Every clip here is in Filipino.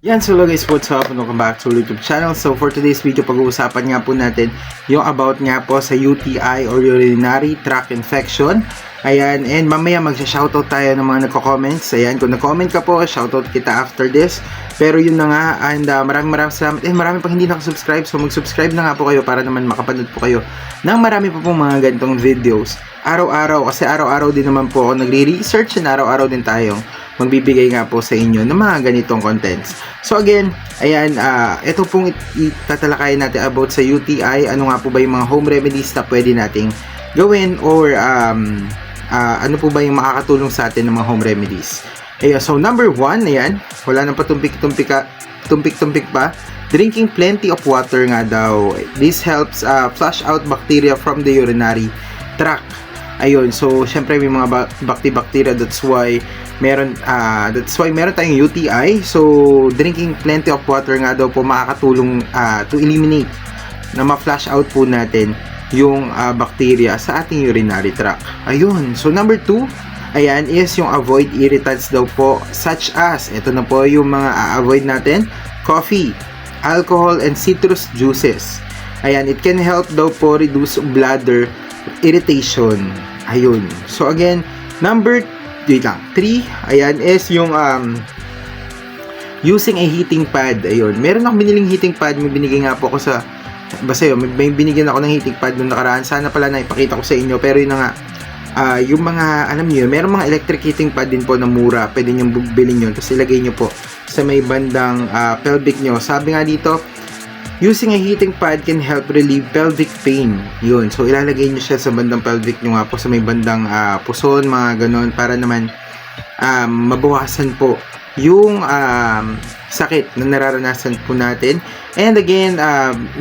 Yan, so hello guys, what's up? Welcome back to our YouTube channel. So for today's video, pag-uusapan nga po natin yung about nga po sa UTI or urinary tract infection. Ayan, and mamaya magsha-shoutout tayo ng mga nagko-comments. Ayan, kung nag-comment ka po, shoutout kita after this. Pero yun na nga, and maraming salamat. Marami pang hindi nakasubscribe, so mag-subscribe na nga po kayo para naman makapanood po kayo ng marami pa pong mga ganitong videos. Araw-araw, kasi araw-araw din naman po ako nagre-research and araw-araw din tayong magbibigay nga po sa inyo ng mga ganitong contents. So again, ayan, ito pong itatalakayin natin about sa UTI. Ano nga po ba yung mga home remedies na pwede nating gawin or ano po ba yung makakatulong sa atin ng mga home remedies. Ayan, so number 1, ayan, wala nang patumpik-tumpik pa. Drinking plenty of water nga daw. This helps flush out bacteria from the urinary tract. Ayun, so syempre may mga bacteria, that's why meron tayong UTI. So drinking plenty of water nga daw po makakatulong to eliminate na ma-flush out po natin yung bacteria sa ating urinary tract. Ayun, so number 2, ayan, is yung avoid irritants daw po, such as, ito na po yung mga avoid natin: coffee, alcohol, and citrus juices. Ayan, it can help daw po reduce bladder irritation. Ayun. So again, number 3, ayan, is yung using a heating pad. Ayun. Meron akong biniling heating pad, may binigay nga po ako sa basta yun, may binigyan ako ng heating pad nung nakaraan. Sana pala na ipakita ko sa inyo, pero yun na nga, yung mga, alam niyo, meron mga electric heating pad din po na mura. Pwede nyo bilhin yun, tapos ilagay nyo po sa may bandang pelvic nyo. Sabi nga dito, using a heating pad can help relieve pelvic pain. Yun. So, ilalagay nyo siya sa bandang pelvic nyo nga po, sa may bandang puson, mga ganon, para naman mabawasan po yung sakit na nararanasan po natin. And again,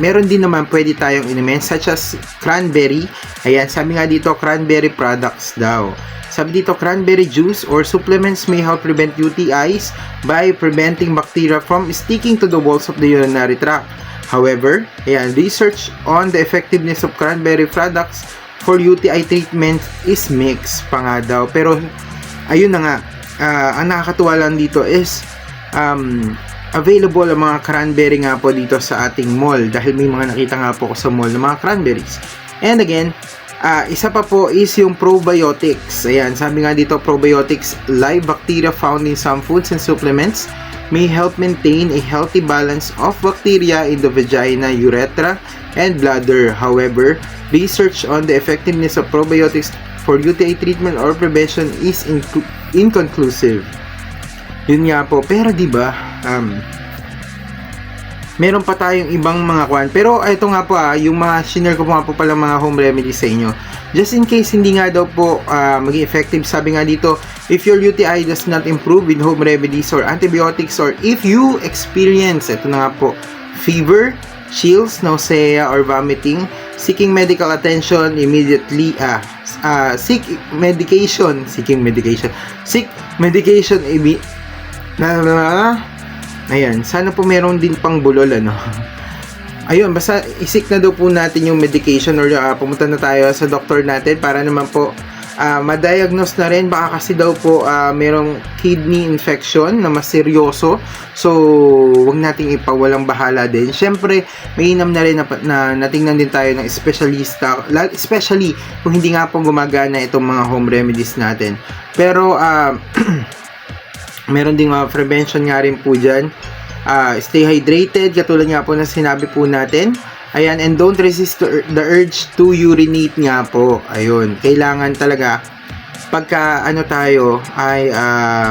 meron din naman pwede tayong inumin, such as cranberry. Ayan, sabi nga dito, cranberry products daw. Sabi dito, cranberry juice or supplements may help prevent UTIs by preventing bacteria from sticking to the walls of the urinary tract. However, ayan, research on the effectiveness of cranberry products for UTI treatment is mixed pa nga daw. Pero, ayun na nga, ang nakakatuwa lang dito is available ang mga cranberry nga po dito sa ating mall, dahil may mga nakita nga po ko sa mall ng mga cranberries. And again, isa pa po is yung probiotics. Ayan, sabi nga dito, probiotics, live bacteria found in some foods and supplements may help maintain a healthy balance of bacteria in the vagina, urethra, and bladder. However, research on the effectiveness of probiotics for UTI treatment or prevention is inconclusive. Yun nga po, pero diba, meron pa tayong ibang mga kwan. Pero ito nga po, yung mga shinare ko po nga po pala mga home remedies sa inyo. Just in case hindi nga daw po maging effective, sabi nga dito, if your UTI does not improve with home remedies or antibiotics, or if you experience, ito na nga po, fever, chills, nausea, or vomiting, seeking medical attention immediately, seek medication ayan, sana po meron din pang bulol, ano. Ayun, basta isik na daw po natin yung medication, or pumunta na tayo sa doktor natin para naman po ma-diagnose na rin. Baka kasi daw po merong kidney infection na mas seryoso. So, wag nating ipawalang bahala din. Syempre, mainam na rin na natingnan din tayo ng espesyalista, especially kung hindi nga po gumagana itong mga home remedies natin. Pero meron ding mga prevention nga rin po dyan. Stay hydrated, katulad nga po na sinabi po natin. Ayan, and don't resist the urge to urinate nga po. Ayun, kailangan talaga pagka ano tayo ay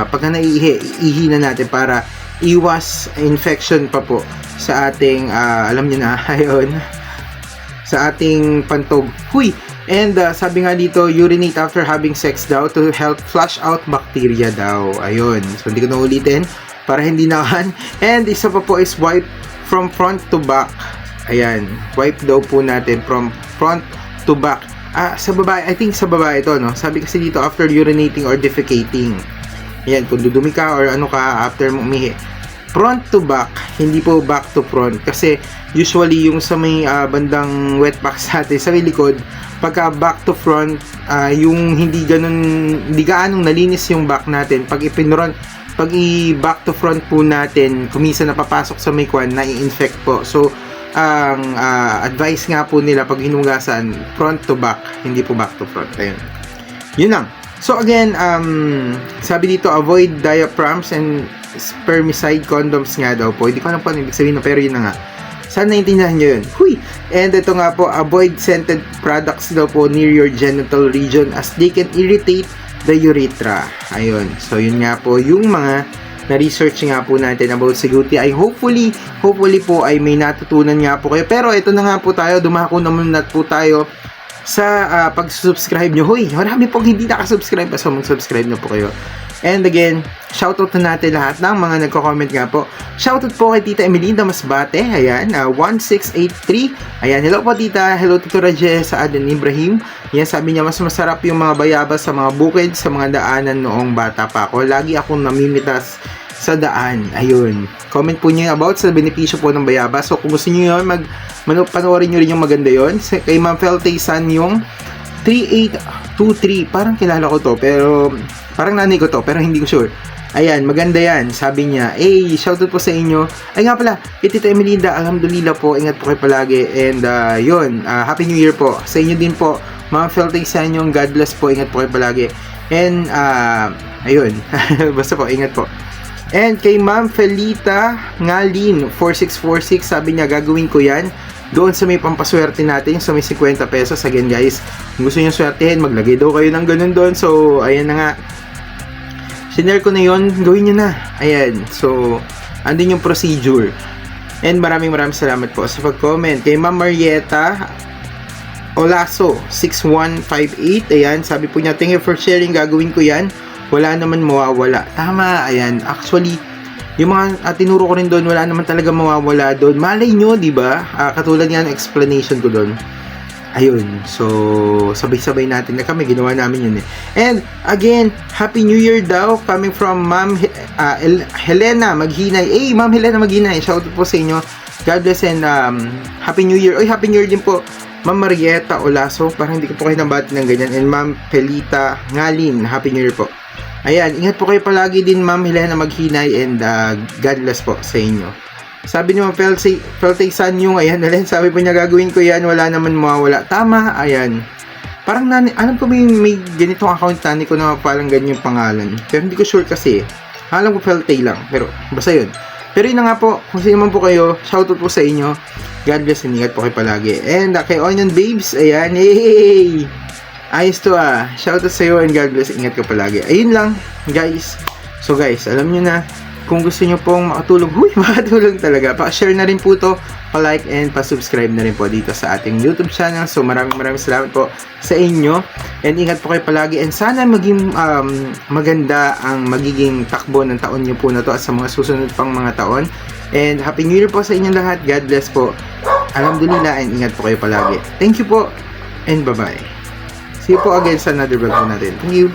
pagka naiihi na natin para iwas infection pa po sa ating alam niyo na, ayun, sa ating pantog. And sabi nga dito, urinate after having sex daw to help flush out bacteria daw. Ayun. So, hindi ko na ulitin para hindi nakan. And isa pa po is wipe from front to back. Ayan. Wipe daw po natin from front to back. Sa babae, I think sa babae ito, no? Sabi kasi dito, after urinating or defecating. Ayan, kung dudumi ka or ano ka after mo umihi. Front to back, hindi po back to front. Kasi usually yung sa may bandang wet box natin, sa may likod, pagka back to front, yung hindi gaanong nalinis yung back natin, pag pag i-back to front po natin, kumisa napapasok sa may kwan, na-infect po. So, ang advice nga po nila pag hinugasan, front to back, hindi po back to front. Ayun. Yun lang. So again, sabi dito, avoid diaphragms and spermicide condoms nga daw po. Hindi ko alam po ano ibig sabihin, pero yun na nga. Sana naintindihan nyo yun. Huy! And ito nga po, avoid scented products daw po near your genital region as they can irritate the urethra. Ayun. So yun nga po, yung mga na-research nga po natin about sa UTI. Hopefully po ay may natutunan nga po kayo. Pero ito na nga po tayo, dumako naman na po tayo sa pag-subscribe nyo. Hoy, marami pong hindi nakasubscribe pa, so mag-subscribe na po kayo. And again, shoutout na natin lahat ng mga nagko-comment nga po. Shoutout po kay Tita Emelinda Masbate, ayan, 1683. Ayan, hello po Tita, hello Tito Raje sa Aden Ibrahim. Ayan, sabi niya, mas masarap yung mga bayabas sa mga bukid, sa mga daanan noong bata pa ako. Lagi akong namimitas sa daan. Ayun. Comment po niyo about sa benepisyo po ng bayabas. So, kung gusto niyo yun, panoorin niyo rin yung maganda yun. Kay Ma'am Feltay San yung 3823. Parang kilala ko to, pero parang nanay ko to, pero hindi ko sure. Ayan, maganda yan. Sabi niya, shoutout po sa inyo. Ay nga pala, kay Tita Emelinda, alhamdulillah po, ingat po kayo palagi. And yun, Happy New Year po. Sa inyo din po, Ma'am Feltay San yung God bless po, ingat po kayo palagi. And, ayun, basta po, ingat po. And kay Ma'am Felita Ngalin 4646, sabi niya gagawin ko yan doon sa may pampaswerte natin, sa may 50 pesos. Again guys, kung gusto niyo swertehin, maglagay daw kayo ng ganun doon. So ayan na nga, sinare ko na yon, gawin niyo na. Ayan, so andun yung procedure. And maraming salamat po sa pag-comment. Kay Ma'am Marieta Olaso 6158, ayan, sabi po niya, thank you for sharing, gagawin ko yan, wala naman mawawala. Tama, ayan. Actually, yung mga tinuro ko rin doon, wala naman talaga mawawala doon. Malay nyo, di ba? Katulad nga ng explanation ko doon. Ayun. So, sabay-sabay natin na kami. Ginawa namin yun eh. And, again, Happy New Year daw. Coming from Ma'am Helena Maghinay. Ma'am Helena Maghinay. Shout out po sa inyo. God bless and Happy New Year. Happy New Year din po. Ma'am Marieta Olaso. Parang hindi ko po kayo nabati ng ganyan. And Ma'am Felita Ngalin. Happy New Year po. Ayan, ingat po kayo palagi din Ma'am Helena Maghinay and God bless po sa inyo. Sabi ni Ma'am Feltay San yung, ayan, sabi po niya gagawin ko yan, wala naman mawawala. Tama, ayan. Parang alam ko may ganitong account nani ko na parang ganyan yung pangalan. Pero hindi ko sure kasi. Alam ko Feltay lang, pero basta yun. Pero yun na nga po, kung sino man po kayo, shoutout po sa inyo. God bless and ingat po kayo palagi. And kay Onion Babes, ayan, hey! Ayos to shoutout sa iyo and God bless, ingat ka palagi. Ayun lang guys. So guys, alam nyo na, kung gusto nyo pong makatulog, makatulog talaga, pa-share na rin po to, pa-like and pa-subscribe na rin po dito sa ating YouTube channel. So maraming salamat po sa inyo and ingat po kayo palagi and sana maging maganda ang magiging takbo ng taon nyo po na to at sa mga susunod pang mga taon. And Happy New Year po sa inyong lahat. God bless po. Alhamdulillah and ingat po kayo palagi. Thank you po and bye-bye. See you po again sa another vlog po natin. Thank you.